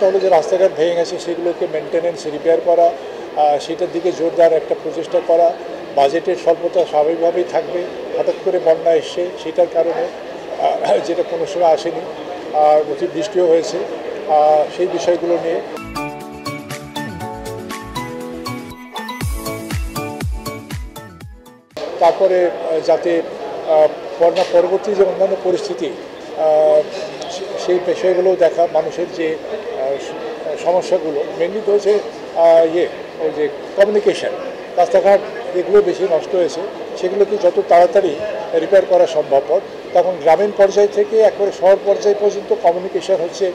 হলো যে রাস্তাঘাট ভেঙে গেছে সেগুলোকে মেনটেনেন্স রিপেয়ার করা, সেটার দিকে জোর দেওয়ার একটা প্রচেষ্টা করা। বাজেটের স্বল্পতা স্বাভাবিকভাবেই থাকবে, হঠাৎ করে বন্যা এসছে সেটার কারণে, যেটা কোনো সময় আসেনি, আর অতিবৃষ্টিও হয়েছে, সেই বিষয়গুলো নিয়ে। তারপরে যাতে বন্যা পরবর্তী যে অন্যান্য পরিস্থিতি, সেই বিষয়গুলো দেখা, মানুষের যে সমস্যাগুলো মেনলি তো হচ্ছে ওই যে কমিউনিকেশন, রাস্তাঘাট যেগুলো বেশি নষ্ট হয়েছে সেগুলোকে যত তাড়াতাড়ি রিপেয়ার করা সম্ভবপর। তখন গ্রামীণ পর্যায় থেকে একবারে শহর পর্যায় পর্যন্ত কমিউনিকেশন হচ্ছে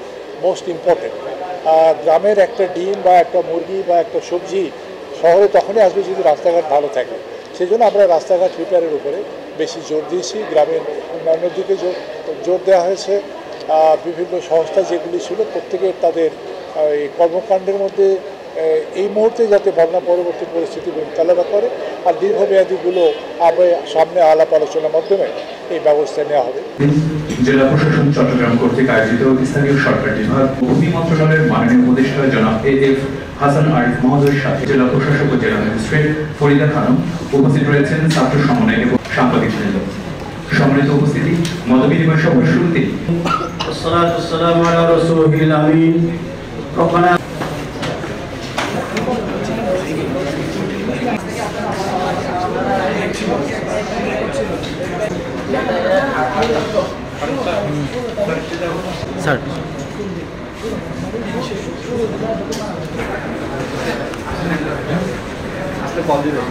মোস্ট ইম্পর্টেন্ট। গ্রামের একটা ডিম বা একটা মুরগি বা একটা সবজি শহরে তখনই আসবে যদি রাস্তাঘাট ভালো থাকে। সেই জন্য আমরা রাস্তাঘাট রিপেয়ারের উপরে বেশি জোর দিয়েছি, গ্রামের উন্নয়নের দিকে জোর দেওয়া হয়েছে। বিভিন্ন সংস্থা যেগুলি ছিল প্রত্যেকের তাদের এই কর্মকাণ্ডের মধ্যে এই মুহূর্তে যাতে বন্যা পরবর্তী পরিস্থিতি মোকাবেলা করে, আর দীর্ঘমেয়াদীগুলো সামনে আলাপ আলোচনার মাধ্যমে এই ব্যবস্থা নেওয়া হবে। জেলা প্রশাসন চট্টগ্রাম কর্তৃক আয়োজিত স্থানীয় সরকার বিভাগ ভূমি মন্ত্রণালয়ের মাননীয় উপদেষ্টা জনাব এ.এফ. হাসান আরিফ মহোদয়ের সাথে জেলা প্রশাসক ও জেলা ম্যাজিস্ট্রেট ফরিদা খানম উপস্থিত রয়েছেন, ছাত্র সমন্বয় এবং সাংবাদিকবৃন্দ। সম্মানিত উপস্থিতি, মতবিনিময় সভার শুরুতে আসসালাতু ওয়াসসালামু আলা রাসূলিল আমিন। রব্বানা স্যার আসলে কল দিবেন